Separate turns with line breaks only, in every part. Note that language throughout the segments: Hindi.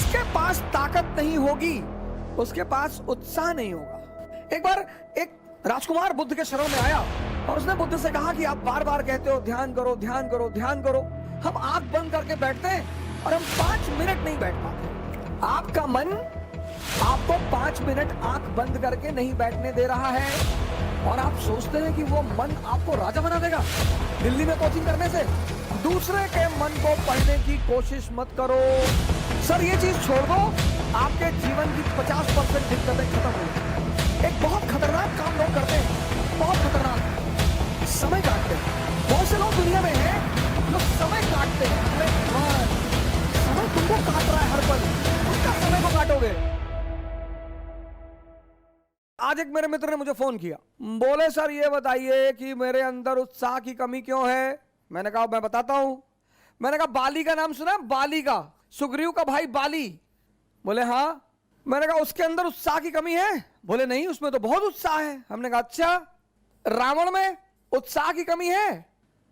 जिसके पास ताकत नहीं होगी उसके पास उत्साह नहीं होगा। एक बार एक राजकुमार बुद्ध के शरण में आया और उसने बुद्ध से कहा कि आप बार बार कहते हो ध्यान करो ध्यान करो ध्यान करो, हम आंख बंद करके बैठते हैं और हम 5 मिनट नहीं बैठ पाते। आपका मन आपको 5 मिनट आंख बंद करके नहीं बैठने दे रहा है और आप सोचते हैं कि वो मन आपको राजा बना देगा दिल्ली में कोचिंग करने से। दूसरे के मन को पढ़ने की कोशिश मत करो सर, ये चीज छोड़ दो, आपके जीवन की 50% दिक्कतें खत्म हो जाएंगी। एक बहुत खतरनाक काम लोग करते हैं, बहुत खतरनाक, समय काटते हैं। बहुत से लोग दुनिया में हैं जो समय काटते हैं। अरे भगवान, समय तुमको काट रहा है हर पल, उसका समय को काटोगे। आज एक मेरे मित्र ने मुझे फोन किया, बोले सर ये बताइए कि मेरे अंदर उत्साह की कमी क्यों है। मैंने कहा मैं बताता हूं। मैंने कहा बाली का नाम सुना, बाली का, सुग्रीव का भाई बाली। बोले हाँ। मैंने कहा उसके अंदर उत्साह की कमी है। बोले नहीं, उसमें तो बहुत उत्साह है। हमने कहा अच्छा, रावण में उत्साह की कमी है।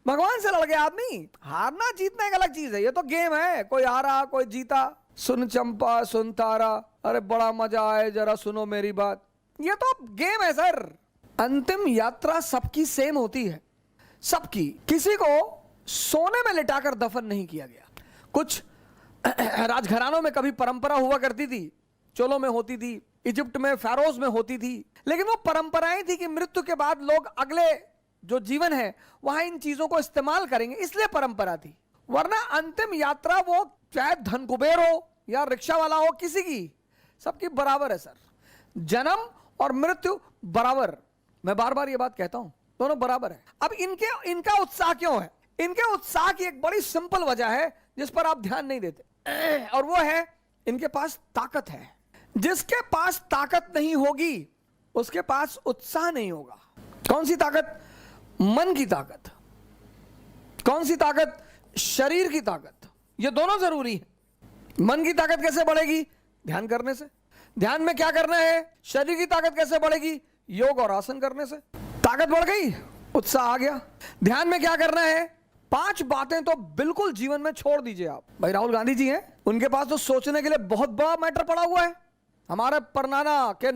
भगवान से लड़ गया आदमी। हारना जीतना एक अलग चीज है, ये तो गेम है, कोई हारा कोई जीता। सुन चंपा सुन तारा, अरे बड़ा मजा आए जरा सुनो मेरी बात, ये तो गेम है सर। अंतिम यात्रा सबकी सेम होती है, सबकी। किसी को सोने में लिटाकर दफन नहीं किया गया। कुछ राजघरानों में कभी परंपरा हुआ करती थी, चोलों में होती थी, इजिप्ट में फेरोज में होती थी, लेकिन वो परंपराएं थी कि मृत्यु के बाद लोग अगले जो जीवन है वहां इन चीजों को इस्तेमाल करेंगे, इसलिए परंपरा थी। वरना अंतिम यात्रा वो चाहे धन कुबेर हो या रिक्शा वाला हो, किसी की, सबकी बराबर है सर। जन्म और मृत्यु बराबर, मैं बार बार ये बात कहता हूं, दोनों बराबर है। अब इनका उत्साह क्यों है? इनके उत्साह की एक बड़ी सिंपल वजह है जिस पर आप ध्यान नहीं देते, और वो है इनके पास ताकत है। जिसके पास ताकत नहीं होगी उसके पास उत्साह नहीं होगा। कौन सी ताकत? मन की ताकत। कौन सी ताकत? शरीर की ताकत। ये दोनों जरूरी है। मन की ताकत कैसे बढ़ेगी? ध्यान करने से। ध्यान में क्या करना है? शरीर की ताकत कैसे बढ़ेगी? योग और आसन करने से। ताकत बढ़ गई, उत्साह आ गया। ध्यान में क्या करना है? 5 बातें तो बिल्कुल जीवन में छोड़ दीजिए आप। भाई राहुल गांधी जी हैं, उनके पास तो सोचने के लिए बहुत बड़ा मैटर पड़ा हुआ है। हमारे परनाना के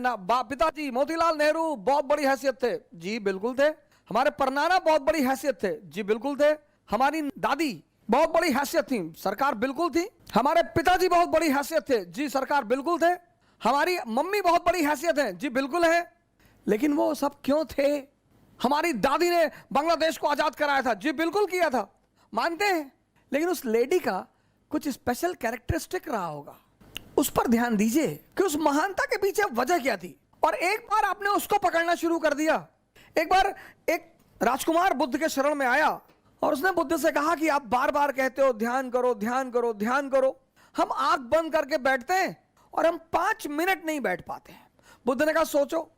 पिताजी मोतीलाल नेहरू बहुत बड़ी हैसियत थे, जी बिल्कुल थे। हमारे परनाना बहुत बड़ी हैसियत थे, जी बिल्कुल थे। हमारी दादी बहुत बड़ी हैसियत थी, सरकार बिल्कुल थी। हमारे पिताजी बहुत बड़ी हैसियत थे, जी सरकार बिल्कुल थे। हमारी मम्मी बहुत बड़ी हैसियत है, जी बिल्कुल है। लेकिन वो सब क्यों थे? हमारी दादी ने बांग्लादेश को आजाद कराया था, जी बिल्कुल किया था, मानते हैं। लेकिन उस लेडी का कुछ स्पेशल कैरेक्टरिस्टिक रहा होगा, उस पर ध्यान दीजिए कि उस महानता के पीछे वजह क्या थी। और एक बार आपने उसको पकड़ना शुरू कर दिया। एक बार एक राजकुमार बुद्ध के शरण में आया और उसने बुद्ध से कहा कि आप बार बार कहते हो ध्यान करो ध्यान करो ध्यान करो, हम आंख बंद करके बैठते हैं और हम 5 मिनट नहीं बैठ पाते हैं। बुद्ध ने कहा सोचो,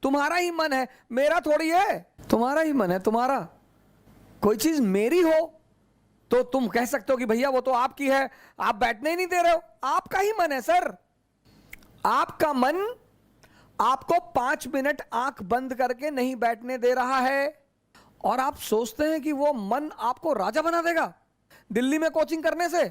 तुम्हारा ही मन है, मेरा थोड़ी है। तुम्हारा ही मन है, तुम्हारा। कोई चीज मेरी हो तो तुम कह सकते हो कि भैया वो तो आपकी है, आप बैठने ही नहीं दे रहे हो। आपका ही मन है सर। आपका मन आपको 5 मिनट आंख बंद करके नहीं बैठने दे रहा है और आप सोचते हैं कि वो मन आपको राजा बना देगा दिल्ली में कोचिंग करने से,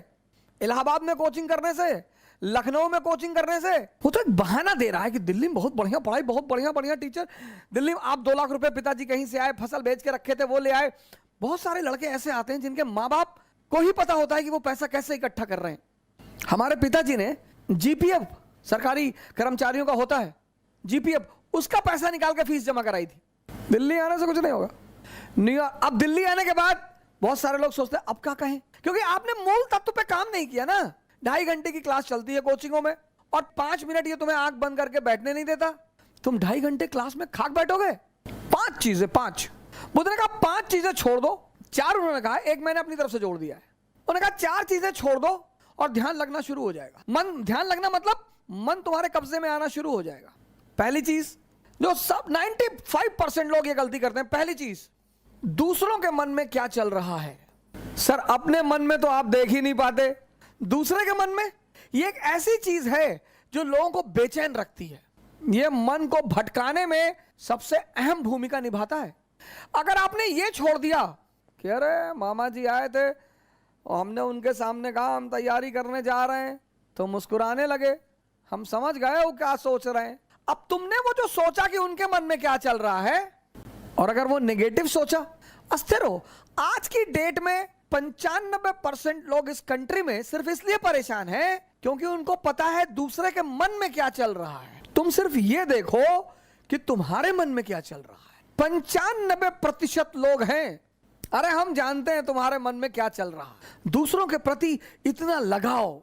इलाहाबाद में कोचिंग करने से, लखनऊ में कोचिंग करने से। वो तो एक बहाना दे रहा है कि दिल्ली में बहुत बढ़िया पढ़ाई, बहुत बढ़िया बढ़िया टीचर। दिल्ली में आप 2 लाख रुपए पिताजी कहीं से आए, फसल बेच के रखे थे वो ले आए। बहुत सारे लड़के ऐसे आते हैं जिनके माँ बाप को ही पता होता है कि वो पैसा कैसे इकट्ठा कर रहे हैं। हमारे पिताजी ने जीपीएफ, सरकारी कर्मचारियों का होता है जीपीएफ, उसका पैसा निकाल के फीस जमा कराई थी। दिल्ली आने से कुछ नहीं होगा। अब दिल्ली आने के बाद बहुत सारे लोग सोचते हैं अब क्या कहें, क्योंकि आपने मूल तत्व पे काम नहीं किया ना। 2.5 घंटे की क्लास चलती है कोचिंगों में और 5 मिनट ये तुम्हें आंख बंद करके बैठने नहीं देता। तुम 2.5 घंटे क्लास में खाक बैठोगे। 5 चीजें, 5 बुद्ध ने कहा 5 चीजें छोड़ दो। 4 उन्होंने कहा, एक मैंने अपनी तरफ से जोड़ दिया है। उन्होंने कहा 4 चीजें छोड़ दो और ध्यान लगना शुरू हो जाएगा। मन, ध्यान लगना मतलब मन तुम्हारे कब्जे में आना शुरू हो जाएगा। पहली चीज जो सब 95% लोग ये गलती करते हैं, पहली चीज, दूसरों के मन में क्या चल रहा है। सर अपने मन में तो आप देख ही नहीं पाते, दूसरे के मन में। ये एक ऐसी चीज है जो लोगों को बेचैन रखती है। ये मन को भटकाने में सबसे अहम भूमिका निभाता है। अगर आपने ये छोड़ दिया कि अरे मामा जी आए थे और हमने उनके सामने कहा हम तैयारी करने जा रहे हैं, तो मुस्कुराने लगे। हम समझ गए वो क्या सोच रहे हैं। अब तुमने वो जो सोचा कि उनके मन में क्या चल रहा है, और अगर वो नेगेटिव सोचा, अस्थिर हो। आज की डेट में 95% लोग इस कंट्री में सिर्फ इसलिए परेशान हैं क्योंकि उनको पता है दूसरे के मन में क्या चल रहा है। तुम सिर्फ ये देखो कि तुम्हारे मन में क्या चल रहा है। 95% लोग हैं, अरे हम जानते हैं तुम्हारे मन में क्या चल रहा है। दूसरों के प्रति इतना लगाव।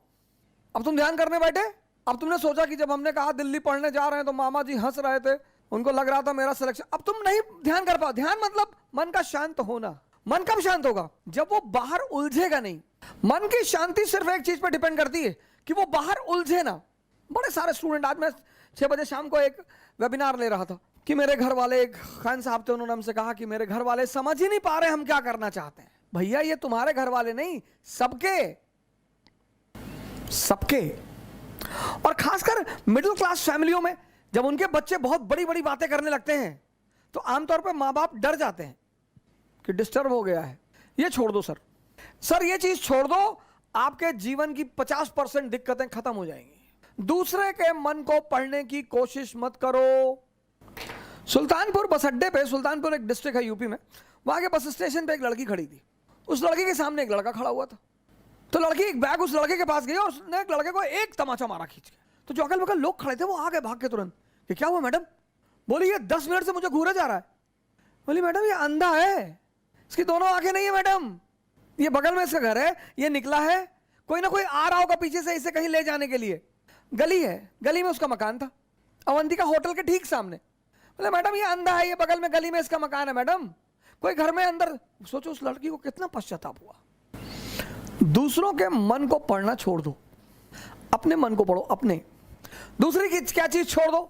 अब तुम ध्यान करने बैठे। अब तुमने सोचा कि जब हमने कहा दिल्ली पढ़ने जा रहे हैं तो मामा जी हंस रहे थे, उनको लग रहा था मेरा सिलेक्शन। अब तुम नहीं ध्यान कर पाओ। ध्यान मतलब मन का शांत होना। मन कब शांत होगा? जब वो बाहर उलझेगा नहीं। मन की शांति सिर्फ एक चीज पर डिपेंड करती है कि वो बाहर उलझे ना। बड़े सारे स्टूडेंट, आज मैं 6 बजे शाम को एक वेबिनार ले रहा था कि मेरे घर वाले, एक खान साहब थे, उन्होंने हमसे कहा कि मेरे घर वाले समझ ही नहीं पा रहे हम क्या करना चाहते हैं। भैया ये तुम्हारे घर वाले नहीं, सबके और खासकर मिडिल क्लास फैमिलियों में जब उनके बच्चे बहुत बड़ी बड़ी बातें करने लगते हैं तो आमतौर पर माँ बाप डर जाते हैं कि डिस्टर्ब हो गया है। ये छोड़ दो सर, ये चीज छोड़ दो, आपके जीवन की 50% दिक्कतें खत्म हो जाएंगी। दूसरे के मन को पढ़ने की कोशिश मत करो। सुल्तानपुर बस अड्डे पे, सुल्तानपुर एक डिस्ट्रिक्ट है यूपी में, वहां के बस स्टेशन पे एक लड़की खड़ी थी। उस लड़की के सामने एक लड़का खड़ा हुआ था। तो लड़की एक बैग उस लड़के के पास गई और उसने एक लड़के को एक तमाचा मारा खींच के। तो जो अगल बगल लोग खड़े थे वो आ गए भाग के तुरंत कि क्या हुआ मैडम? बोली ये 10 मिनट से मुझे घूरे जा रहा है। बोली मैडम ये अंधा है, इसकी दोनों आंखें नहीं है मैडम, ये बगल में इसका घर है, ये निकला है, कोई ना कोई आ रहा होगा पीछे से इसे कहीं ले जाने के लिए। गली है, गली में उसका मकान था, अवंतिका होटल के ठीक सामने। बोले मैडम ये अंधा है, ये बगल में गली में इसका मकान है मैडम, कोई घर में अंदर। सोचो उस लड़की को कितना पश्चाताप हुआ। दूसरों के मन को पढ़ना छोड़ दो, अपने मन को पढ़ो। अपने दूसरी की क्या चीज छोड़ दो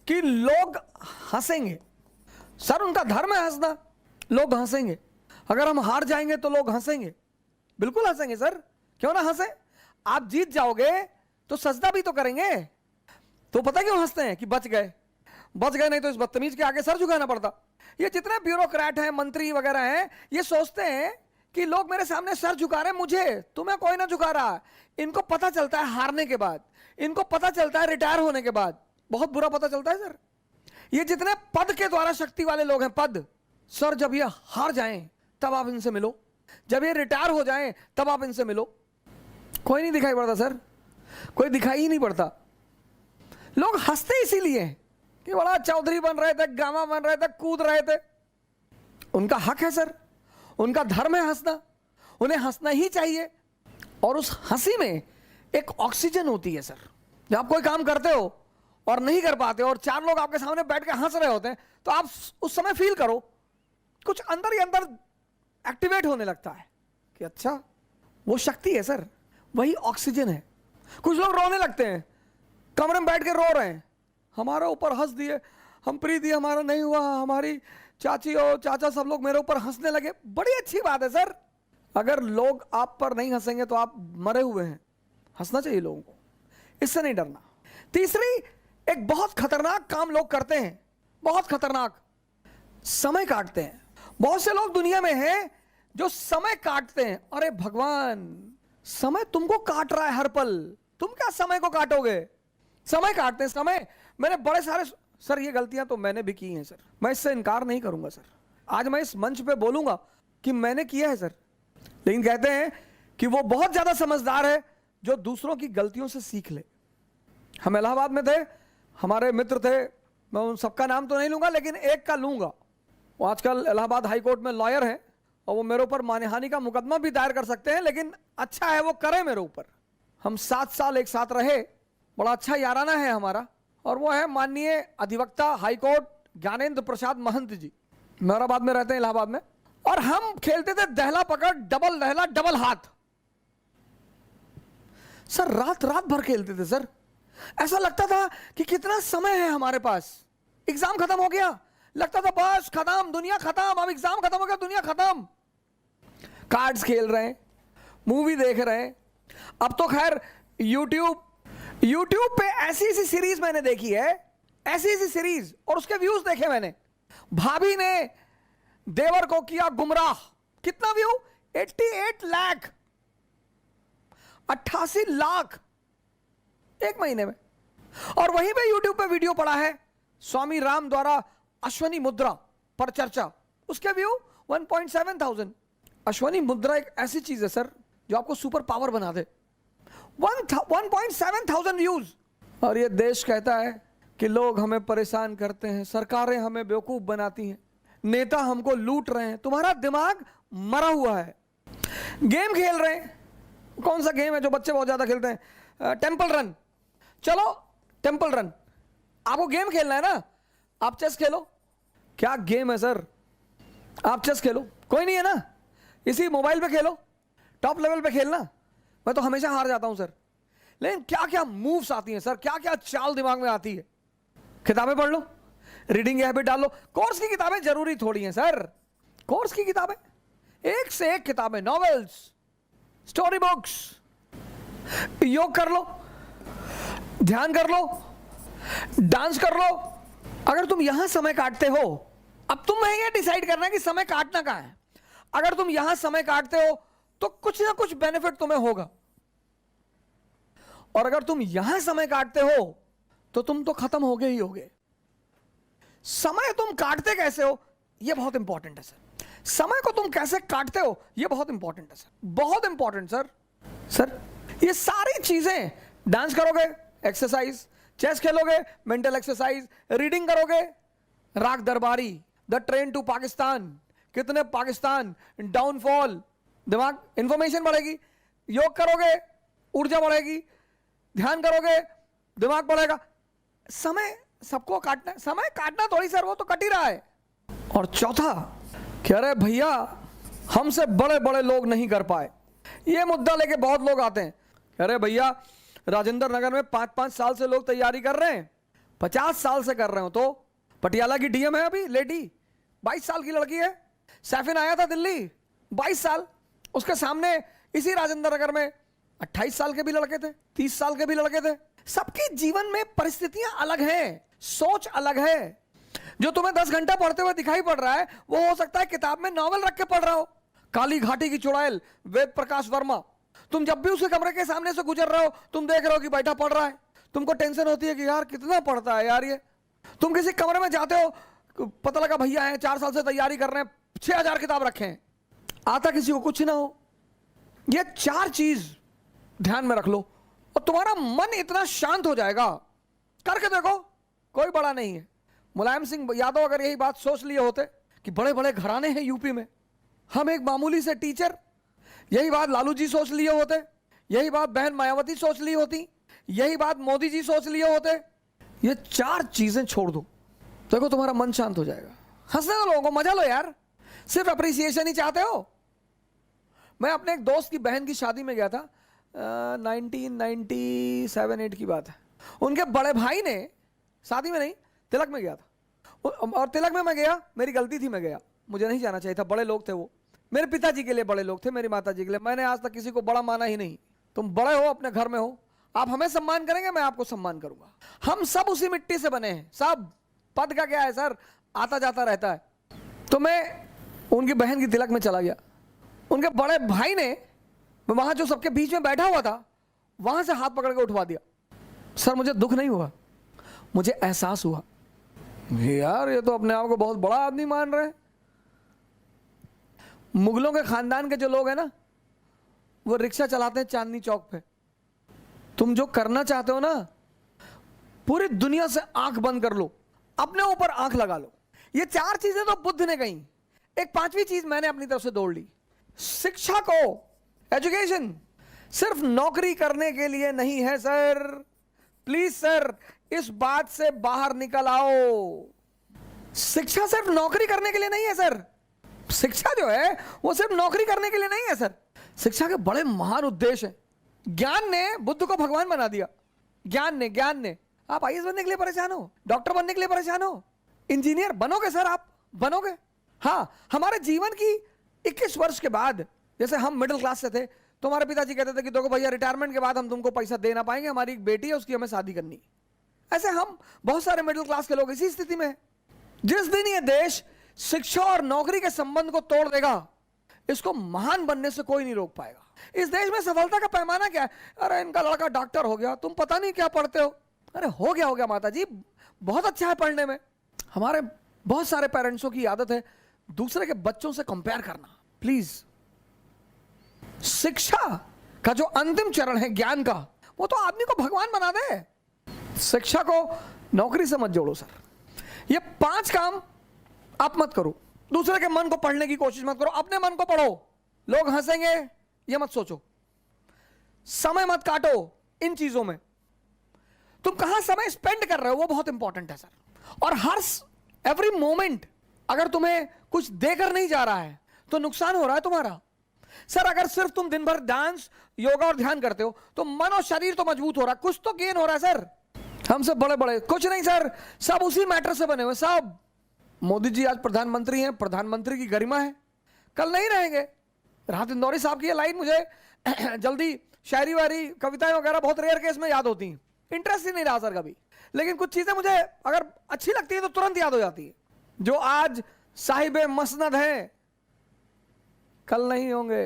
कि लोग हंसेंगे। सर उनका धर्म है हंसना, लोग हंसेंगे। अगर हम हार जाएंगे तो लोग हंसेंगे, बिल्कुल हंसेंगे सर, क्यों ना हंसे। आप जीत जाओगे तो सजदा भी तो करेंगे। तो पता क्यों हंसते हैं कि बच गए नहीं तो इस बदतमीज के आगे सर झुकाना पड़ता। ये जितने ब्यूरोक्रेट हैं, मंत्री वगैरह हैं, ये सोचते हैं कि लोग मेरे सामने सर झुका रहे हैं, मुझे, तुम्हें कोई ना झुका रहा। इनको पता चलता है हारने के बाद, इनको पता चलता है रिटायर होने के बाद, बहुत बुरा पता चलता है सर। ये जितने पद के द्वारा शक्ति वाले लोग हैं, पद, सर जब ये हार जाएं तब आप इनसे मिलो, जब ये रिटायर हो जाएं तब आप इनसे मिलो। कोई नहीं दिखाई पड़ता सर, कोई दिखाई ही नहीं पड़ता। लोग हंसते इसीलिए कि बड़ा चौधरी बन रहे थे, गामा बन रहे थे, कूद रहे थे। उनका हक है सर, उनका धर्म है हंसना, उन्हें हंसना ही चाहिए। और उस हंसी में एक ऑक्सीजन होती है सर। जब आप कोई काम करते हो और नहीं कर पाते हो और 4 लोग आपके सामने बैठ के हंस रहे होते हैं तो आप उस समय फील करो कुछ अंदर ही अंदर एक्टिवेट होने लगता है कि अच्छा वो शक्ति है सर, वही ऑक्सीजन है। कुछ लोग रोने लगते हैं, कमरे में बैठ के रो रहे हैं, हमारे ऊपर हंस दिए, हम प्रीति हमारा नहीं हुआ, हमारी चाची और चाचा सब लोग मेरे ऊपर हंसने लगे। बड़ी अच्छी बात है सर, अगर लोग आप पर नहीं हंसेंगे तो आप मरे हुए हैं। हंसना चाहिए लोगों को, इससे नहीं डरना। तीसरी, एक बहुत खतरनाक काम लोग करते हैं, बहुत खतरनाक, समय काटते हैं। बहुत से लोग दुनिया में हैं जो समय काटते हैं। अरे भगवान, समय तुमको काट रहा है हर पल, तुम क्या समय को काटोगे? समय काटते हैं, समय। मैंने बड़े सारे, सर ये गलतियां तो मैंने भी की हैं सर, मैं इससे इनकार नहीं करूंगा सर। आज मैं इस मंच पे बोलूंगा कि मैंने किया है सर, लेकिन कहते हैं कि वो बहुत ज्यादा समझदार है जो दूसरों की गलतियों से सीख ले। हम इलाहाबाद में थे, हमारे मित्र थे, मैं उन सबका नाम तो नहीं लूंगा लेकिन एक का लूंगा। वो आजकल इलाहाबाद हाई कोर्ट में लॉयर हैं और वो मेरे ऊपर मानहानि का मुकदमा भी दायर कर सकते हैं, लेकिन अच्छा है वो करे मेरे ऊपर। हम 7 साल एक साथ रहे, बड़ा अच्छा याराना है हमारा। और वो है माननीय अधिवक्ता हाईकोर्ट ज्ञानेंद्र प्रसाद महंत जी, मेहराबाद में रहते हैं, इलाहाबाद में। और हम खेलते थे दहला पकड़, डबल दहला, डबल हाथ। सर रात रात भर खेलते थे सर, ऐसा लगता था कि कितना समय है हमारे पास। एग्जाम खत्म हो गया, लगता था बस खत्म, दुनिया खत्म, अब एग्जाम खत्म हो गया, दुनिया खत्म। कार्ड्स खेल रहे हैं, मूवी देख रहे हैं। अब तो खैर यूट्यूब पे ऐसी ऐसी सीरीज मैंने देखी है, ऐसी ऐसी सीरीज, और उसके व्यूज देखे मैंने। भाभी ने देवर को किया गुमराह, कितना व्यू? 88 लाख, 88 लाख 1 महीने में। और वहीं पे यूट्यूब पे वीडियो पड़ा है स्वामी राम द्वारा अश्वनी मुद्रा पर चर्चा, उसके व्यू 1.7 अश्वनी मुद्रा एक ऐसी चीज है सर जो आपको सुपर पावर बना दे। 1.7 व्यूज। और ये देश कहता है कि लोग हमें परेशान करते हैं, सरकारें हमें बेवकूफ बनाती हैं, नेता हमको लूट रहे हैं। तुम्हारा दिमाग मरा हुआ है। गेम खेल रहे हैं, कौन सा गेम है जो बच्चे बहुत ज्यादा खेलते हैं? Temple run. चलो टेंपल रन, आपको गेम खेलना है ना, आप चेस खेलो। क्या गेम है सर, आप चेस खेलो, कोई नहीं है ना, इसी मोबाइल पे खेलो, टॉप लेवल पे खेलना। मैं तो हमेशा हार जाता हूं सर। लेकिन क्या क्या मूव्स आती हैं सर, क्या क्या चाल दिमाग में आती है। किताबें पढ़ लो, रीडिंग हैबिट डाल लो। कोर्स की किताबें जरूरी थोड़ी हैं सर, कोर्स की किताबें एक से एक किताबें, नॉवेल्स, स्टोरी बुक्स। योग कर लो, ध्यान कर लो, डांस कर लो। अगर तुम यहां समय काटते हो, अब तुम ये डिसाइड करना है कि समय काटना कहां है। अगर तुम यहां समय काटते हो तो कुछ ना कुछ बेनिफिट तुम्हें होगा, और अगर तुम यहां समय काटते हो तो तुम तो खत्म हो गए ही होगे। समय तुम काटते कैसे हो यह बहुत इंपॉर्टेंट है सर। समय को तुम कैसे काटते हो यह बहुत इंपॉर्टेंट है सर, बहुत इंपॉर्टेंट सर। सर ये सारी चीजें, डांस करोगे एक्सरसाइज, चेस खेलोगे मेंटल एक्सरसाइज, रीडिंग करोगे राग दरबारी, द ट्रेन टू पाकिस्तान, कितने पाकिस्तान, डाउनफॉल, दिमाग इंफॉर्मेशन बढ़ेगी। योग करोगे ऊर्जा बढ़ेगी, ध्यान करोगे दिमाग बढ़ेगा। समय सबको काटना है, समय काटना थोड़ी सर, वो तो कट ही रहा है। और चौथा कह रहे भैया हमसे बड़े बड़े लोग नहीं कर पाए, ये मुद्दा लेके बहुत लोग आते हैं। कह रहे भैया राजेंद्र नगर में 5-5 साल से लोग तैयारी कर रहे हैं, 50 साल से कर रहे हो। तो पटियाला की डीएम है अभी लेडी, 22 साल की लड़की है। सैफिन आया था दिल्ली, 22 साल, उसके सामने इसी राजेंद्र नगर में 28 साल के भी लड़के थे, 30 साल के भी लड़के थे। सबके जीवन में परिस्थितियां अलग हैं, सोच अलग है। जो तुम्हें 10 घंटा पढ़ते हुए दिखाई पड़ रहा है वो हो सकता है किताब में नॉवल रख के पढ़ रहा हो। काली घाटी की चुड़ैल वेद प्रकाश वर्मा, तुम जब भी उसके कमरे के सामने से गुजर रहे हो तुम देख रहे हो कि बैठा पढ़ रहा है। तुमको टेंशन होती है कि यार कितना पढ़ता है यार ये। तुम किसी कमरे में जाते हो, पता लगा भैया है 4 साल से तैयारी कर रहे हैं, 6000 किताब रखे हैं, आता किसी को कुछ ना हो। ये 4 चीज ध्यान में रख लो और तुम्हारा मन इतना शांत हो जाएगा। करके देखो, कोई बड़ा नहीं है। मुलायम सिंह यादव अगर यही बात सोच लिए होते कि बड़े बड़े घराने हैं यूपी में, हम एक मामूली से टीचर, यही बात लालू जी सोच लिए होते, यही बात बहन मायावती सोच ली होती, यही बात मोदी जी सोच लिए होते। ये 4 चीजें छोड़ दो, देखो तुम्हारा मन शांत हो जाएगा। हंसने दो लोगों को, मजा लो यार, सिर्फ अप्रिसिएशन ही चाहते हो। मैं अपने एक दोस्त की बहन की शादी में गया था, 1997-8 की बात है। उनके बड़े भाई ने, शादी में नहीं तिलक में गया था, और तिलक में मैं गया, मेरी गलती थी, मैं गया, मुझे नहीं जाना चाहिए था। बड़े लोग थे वो, मेरे पिताजी के लिए बड़े लोग थे, मेरी माताजी के लिए। मैंने आज तक किसी को बड़ा माना ही नहीं। तुम बड़े हो, अपने घर में हो, आप हमें सम्मान करेंगे, मैं आपको सम्मान करूंगा। हम सब उसी मिट्टी से बने हैं, सब। पद का क्या है सर, आता जाता रहता है। तो मैं उनकी बहन की तिलक में चला गया, उनके बड़े भाई ने वहां जो सबके बीच में बैठा हुआ था वहां से हाथ पकड़ के उठवा दिया। सर मुझे दुख नहीं हुआ, मुझे एहसास हुआ यार ये तो अपने आप को बहुत बड़ा आदमी मान रहे हैं। मुगलों के खानदान के जो लोग हैं ना, वो रिक्शा चलाते हैं चांदनी चौक पे। तुम जो करना चाहते हो ना, पूरी दुनिया से आंख बंद कर लो, अपने ऊपर आंख लगा लो। ये 4 चीजें तो बुद्ध ने कही, एक 5वीं चीज मैंने अपनी तरफ से दौड़ ली। शिक्षा को, एजुकेशन सिर्फ नौकरी करने के लिए नहीं है सर। प्लीज सर इस बात से बाहर निकल आओ। शिक्षा सिर्फ नौकरी करने के लिए नहीं है सर। शिक्षा जो है वो सिर्फ नौकरी करने के लिए नहीं है सर। शिक्षा के बड़े महान उद्देश्य हैं। ज्ञान ने बुद्ध को भगवान बना दिया। ज्ञान ने आप आईएएस बनने के लिए परेशान हो, डॉक्टर बनने के लिए परेशान हो, इंजीनियर बनोगे सर, आप बनोगे। हाँ, हमारे जीवन की 21 वर्ष के बाद, जैसे हम मिडिल क्लास से थे तो हमारे पिताजी कहते थे कि देखो भैया रिटायरमेंट के बाद हम तुमको पैसा दे ना पाएंगे, हमारी एक बेटी है उसकी हमें शादी करनी। ऐसे हम बहुत सारे मिडिल क्लास के लोग इसी स्थिति में हैं। जिस दिन ये देश शिक्षा और नौकरी के संबंध को तोड़ देगा, इसको महान बनने से कोई नहीं रोक पाएगा। इस देश में सफलता का पैमाना क्या है? अरे इनका लड़का डॉक्टर हो गया, तुम पता नहीं क्या पढ़ते हो। अरे हो गया माता जी, बहुत अच्छा है पढ़ने में। हमारे बहुत सारे पेरेंट्सों की आदत है दूसरे के बच्चों से कंपेयर करना। प्लीज, शिक्षा का जो अंतिम चरण है ज्ञान का, वो तो आदमी को भगवान बना दे। शिक्षा को नौकरी से मत जोड़ो सर। ये 5 काम आप मत करो। दूसरे के मन को पढ़ने की कोशिश मत करो, अपने मन को पढ़ो। लोग हंसेंगे ये मत सोचो, समय मत काटो इन चीजों में। तुम कहां समय स्पेंड कर रहे हो वो बहुत इंपॉर्टेंट है सर। और हर एवरी मोमेंट अगर तुम्हें कुछ देकर नहीं जा रहा है तो नुकसान हो रहा है तुम्हारा सर। अगर सिर्फ तुम दिन भर डांस, योगा और ध्यान करते हो तो मन और शरीर तो मजबूत हो रहा है, कुछ तो गेन हो रहा है सर। हम सब बड़े बड़े कुछ नहीं सर, सब उसी मैटर से बने हुए सब। मोदी जी आज प्रधानमंत्री हैं, प्रधानमंत्री की गरिमा है, कल नहीं रहेंगे। राहत इंदौरी साहब की ये लाइन मुझे जल्दी शायरी वायरी कविताएं वगैरह बहुत रेयर केस में याद होती हैं, इंटरेस्ट ही नहीं रहा सर कभी। लेकिन कुछ चीजें मुझे अगर अच्छी लगती है तो तुरंत याद हो जाती है। जो आज साहिबे मसनद हैं कल नहीं होंगे।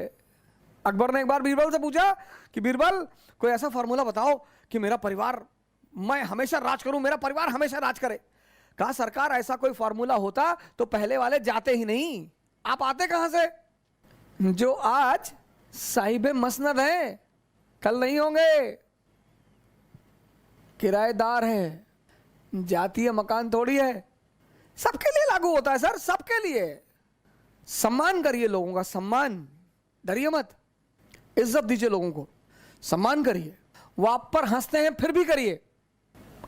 अकबर ने एक बार बीरबल से पूछा कि बीरबल कोई ऐसा फॉर्मूला बताओ कि मेरा परिवार, मैं हमेशा राज करूं, मेरा परिवार हमेशा राज करे। कहा सरकार ऐसा कोई फॉर्मूला होता तो पहले वाले जाते ही नहीं, आप आते कहां से? जो आज साहिबे मसनद हैं कल नहीं होंगे, किराएदार है, जातीय मकान थोड़ी है। सबके लिए लागू होता है सर, सबके लिए। सम्मान करिए लोगों का, सम्मान, डरिए मत, इज्जत दीजिए लोगों को, सम्मान करिए। वो आप पर हंसते हैं फिर भी करिए।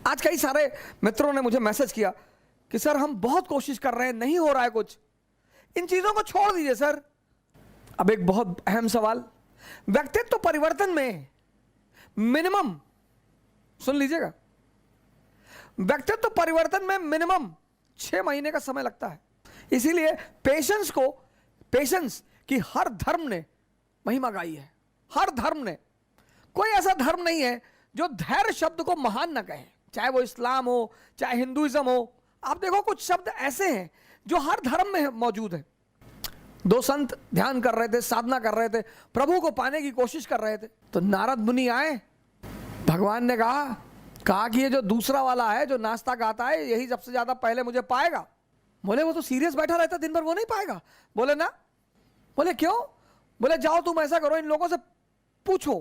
आज कई सारे मित्रों ने मुझे मैसेज किया कि सर हम बहुत कोशिश कर रहे हैं, नहीं हो रहा है कुछ। इन चीजों को छोड़ दीजिए सर। अब एक बहुत अहम सवाल, व्यक्तित्व परिवर्तन में मिनिमम, सुन लीजिएगा, व्यक्तित्व परिवर्तन में मिनिमम 6 महीने का समय लगता है। इसीलिए पेशेंस की हर धर्म ने महिमा गाई है। हर धर्म ने, कोई ऐसा धर्म नहीं है जो धैर्य शब्द को महान ना कहे, चाहे वो इस्लाम हो चाहे हिंदुइज्म हो। आप देखो कुछ शब्द ऐसे हैं जो हर धर्म में मौजूद है। 2 संत ध्यान कर रहे थे, साधना कर रहे थे, प्रभु को पाने की कोशिश कर रहे थे, तो नारद मुनि आए। भगवान ने कहा कि ये जो दूसरा वाला है जो नाश्ता गाता है यही सबसे ज्यादा पहले मुझे पाएगा। बोले वो तो सीरियस बैठा रहता दिन भर, वो नहीं पाएगा। बोले ना। बोले क्यों? बोले जाओ तुम ऐसा करो, इन लोगों से पूछो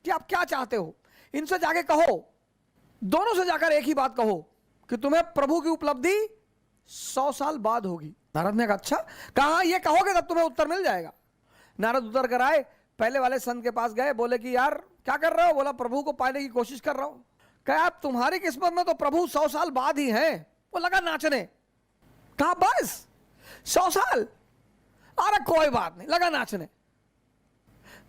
कि आप क्या चाहते हो, इनसे जाके कहो, दोनों से जाकर एक ही बात कहो कि तुम्हें प्रभु की उपलब्धि 100 साल बाद होगी। नारद ने कहा अच्छा, कहा ये कहोगे तब तुम्हें उत्तर मिल जाएगा। नारद उतर कर आए, पहले वाले संत के पास गए, बोले कि यार क्या कर रहे हो? बोला प्रभु को पाने की कोशिश कर रहा हूं। कहा आप तुम्हारी किस्मत में तो प्रभु 100 साल बाद ही है। वो लगा नाचने। कहा बस 100 साल? अरे कोई बात नहीं, लगा नाचने।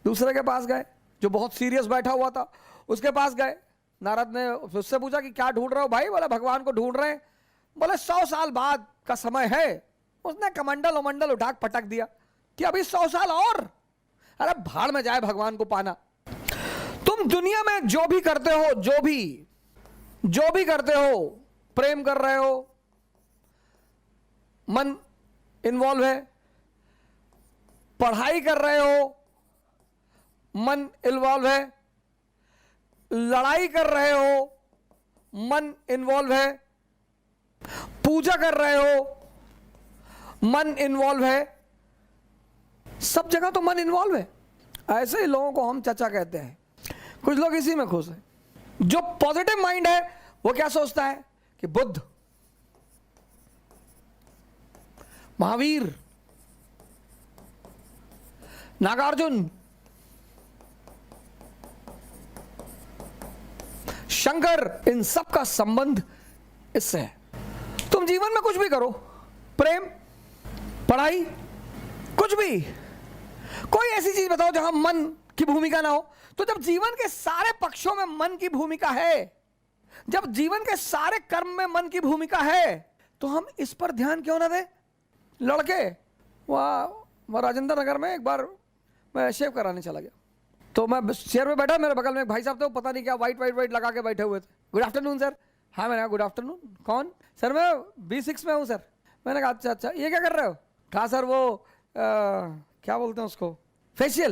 दूसरे के पास गए जो बहुत सीरियस बैठा हुआ था, उसके पास गए। नारद ने उससे पूछा कि क्या ढूंढ रहे हो भाई? बोला भगवान को ढूंढ रहे हैं। बोले 100 साल बाद का समय है। उसने कमंडल उमंडल उठा पटक दिया कि अभी 100 साल और। अरे भाड़ में जाए भगवान को पाना। तुम दुनिया में जो भी करते हो, जो भी करते हो, प्रेम कर रहे हो, मन इन्वॉल्व है, पढ़ाई कर रहे हो, मन इन्वॉल्व है, लड़ाई कर रहे हो, मन इन्वॉल्व है, पूजा कर रहे हो, मन इन्वॉल्व है, सब जगह तो मन इन्वॉल्व है। ऐसे ही लोगों को हम चचा कहते हैं। कुछ लोग इसी में खुश हैं। जो पॉजिटिव माइंड है वो क्या सोचता है कि बुद्ध, महावीर, नागार्जुन, शंकर, इन सब का संबंध इससे है। तुम जीवन में कुछ भी करो, प्रेम, पढ़ाई, कुछ भी, कोई ऐसी चीज बताओ जहां मन की भूमिका ना हो। तो जब जीवन के सारे पक्षों में मन की भूमिका है, जब जीवन के सारे कर्म में मन की भूमिका है, तो हम इस पर ध्यान क्यों ना दें? लड़के वहां राजेंद्र नगर में एक बार मैं शेव कराने चला गया, तो मैं चेयर में बैठा, मेरे बगल में एक भाई साहब थे, वो पता नहीं क्या वाइट लगा के बैठे हुए थे। Good afternoon sir. हाँ मैंने कहा गुड आफ्टरनून। कौन? सर मैं B6 में हूँ सर। मैंने कहा अच्छा, ये क्या कर रहे हो? कहा सर वो क्या बोलते हैं उसको, फेशियल।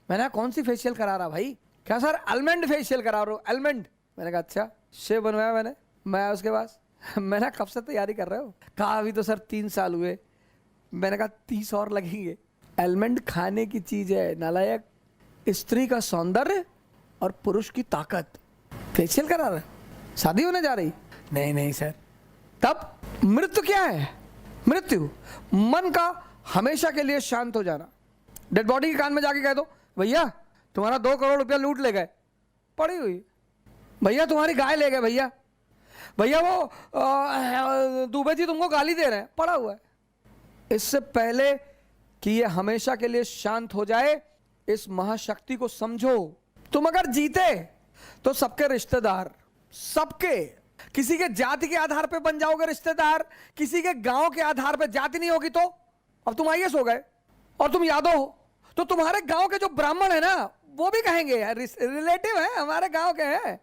मैंने कहा कौन सी फेशियल करा रहा भाई? क्या सर अलमंड फेशियल करा रहा हूँ, अलमंड। मैंने कहा अच्छा, शेव बनवाया मैंने। मैं उसके पास मैंने कब से तैयारी कर रहे हो? कहा अभी तो सर 3 साल हुए। मैंने कहा 30 और लगेंगे। अलमंड खाने की चीज है नालायक, स्त्री का सौंदर्य और पुरुष की ताकत। फेशियल करा रहा, शादी होने जा रही? नहीं नहीं सर। तब मृत्यु क्या है? मृत्यु मन का हमेशा के लिए शांत हो जाना। डेड बॉडी के कान में जाके कह दो भैया तुम्हारा 2 करोड़ रुपया लूट ले गए, पड़ी हुई। भैया तुम्हारी गाय ले गए, भैया भैया वो दुबे जी तुमको गाली दे रहे हैं, पड़ा हुआ है। इससे पहले कि ये हमेशा के लिए शांत हो जाए, इस महाशक्ति को समझो। तुम अगर जीते तो सबके रिश्तेदार, सबके, किसी के जाति के आधार पे बन जाओगे रिश्तेदार, किसी के गांव के आधार पे। जाति नहीं होगी तो अब तुम आईएएस हो गए और तुम यादव हो तो तुम्हारे गांव के जो ब्राह्मण है ना वो भी कहेंगे रिलेटिव है, हमारे गांव के हैं।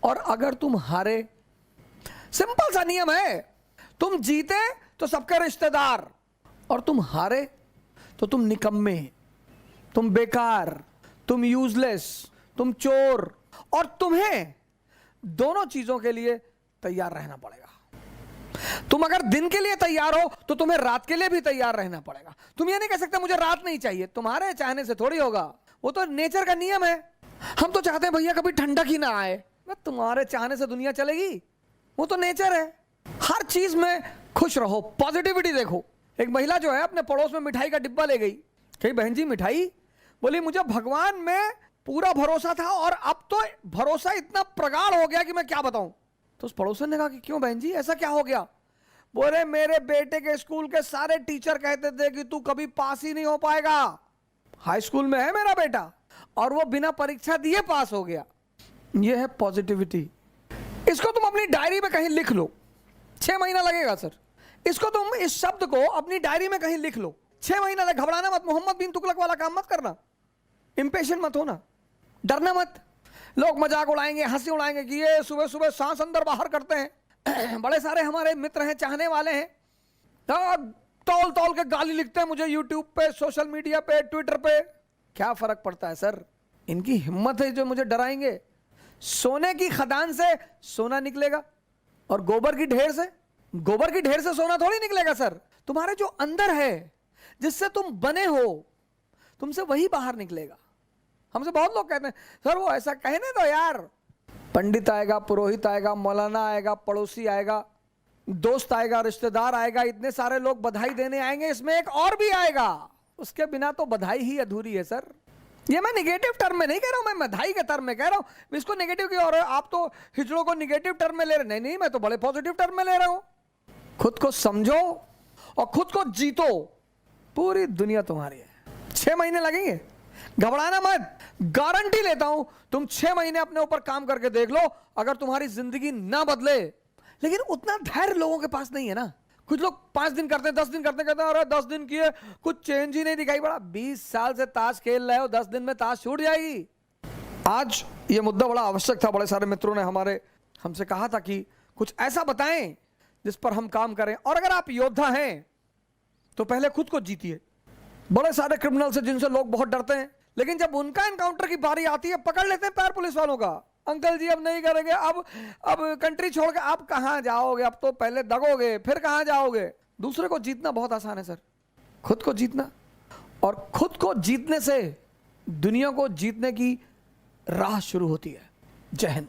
और अगर तुम हारे, सिंपल सा नियम है, तुम जीते तो सबके रिश्तेदार और तुम हारे तो तुम निकम्मे, तुम बेकार, तुम यूजलेस, तुम चोर। और तुम्हें दोनों चीजों के लिए तैयार रहना पड़ेगा। तुम अगर दिन के लिए तैयार हो तो तुम्हें रात के लिए भी तैयार रहना पड़ेगा। तुम ये नहीं कह सकते मुझे रात नहीं चाहिए, तुम्हारे चाहने से थोड़ी होगा, वो तो नेचर का नियम है। हम तो चाहते हैं भैया कभी ठंडक ही ना आए, तुम्हारे चाहने से दुनिया चलेगी? वो तो नेचर है। हर चीज में खुश रहो, पॉजिटिविटी देखो। एक महिला जो है अपने पड़ोस में मिठाई का डिब्बा ले गई, कही बहन जी मिठाई? बोली मुझे भगवान में पूरा भरोसा था और अब तो भरोसा इतना प्रगाढ़ हो गया कि मैं क्या बताऊं। तो उस पड़ोसन ने कहा कि क्यों बहन जी ऐसा क्या हो गया? बोले मेरे बेटे के स्कूल के सारे टीचर कहते थे कि तू कभी पास ही नहीं हो पाएगा। हाई स्कूल में है मेरा बेटा और वो बिना परीक्षा दिए पास हो गया। ये है पॉजिटिविटी। इसको तुम अपनी डायरी में कहीं लिख लो। 6 महीना लगेगा सर। इसको तुम, इस शब्द को अपनी डायरी में कहीं लिख लो। 6 महीना लगे। घबराना मत, मोहम्मद बिन तुगलक वाला काम मत करना, इंपेशेंट मत होना, डरना मत। लोग मजाक उड़ाएंगे, हंसी उड़ाएंगे कि ये सुबह सुबह सांस अंदर बाहर करते हैं। बड़े सारे हमारे मित्र हैं, चाहने वाले हैं, तौल तौल के गाली लिखते हैं मुझे यूट्यूब पे, सोशल मीडिया पे, ट्विटर पे। क्या फर्क पड़ता है सर? इनकी हिम्मत है जो मुझे डराएंगे। सोने की खदान से सोना निकलेगा और गोबर की ढेर से सोना थोड़ी निकलेगा सर। तुम्हारे जो अंदर है, जिससे तुम बने हो, तुमसे वही बाहर निकलेगा। हमसे बहुत लोग कहते हैं सर वो ऐसा कहने दो यार। पंडित आएगा, पुरोहित आएगा, मौलाना आएगा, पड़ोसी आएगा, दोस्त आएगा, रिश्तेदार आएगा, इतने सारे लोग बधाई देने आएंगे, इसमें एक और भी आएगा। उसके बिना तो बधाई ही अधूरी है सर। ये मैं निगेटिव टर्म में नहीं कह रहा हूं, मैं बधाई के टर्म में कह रहा हूं। इसको नेगेटिव की और आप तो हिजड़ों को निगेटिव टर्म में ले रहे। नहीं, मैं तो बड़े पॉजिटिव टर्म में ले रहा हूं। खुद को समझो और खुद को जीतो, पूरी दुनिया तुम्हारी है। 6 महीने लगेंगे, घबराना मत। गारंटी लेता हूं, तुम 6 महीने अपने ऊपर काम करके देख लो, अगर तुम्हारी जिंदगी ना बदले। लेकिन उतना धैर्य लोगों के पास नहीं है ना। कुछ लोग 5 दिन करते हैं, 10 दिन करते कहते हैं अरे 10 दिन किए कुछ चेंज ही नहीं दिखाई पड़ा। 20 साल से ताश खेल रहे हो, 10 दिन में ताश छूट जाएगी। आज ये मुद्दा बड़ा आवश्यक था। बड़े सारे मित्रों ने हमसे कहा था कि कुछ ऐसा बताएं जिस पर हम काम करें। और अगर आप योद्धा हैं तो पहले खुद को जीतिए। बड़े सारे क्रिमिनल से जिनसे लोग बहुत डरते हैं, लेकिन जब उनका एनकाउंटर की बारी आती है पकड़ लेते हैं पैर पुलिस वालों का। अंकल जी अब नहीं करेंगे, अब कंट्री छोड़ के आप कहां जाओगे? अब तो पहले दगोगे, फिर कहां जाओगे? दूसरे को जीतना बहुत आसान है सर, खुद को जीतना। और खुद को जीतने से दुनिया को जीतने की राह शुरू होती है। जय हिंद।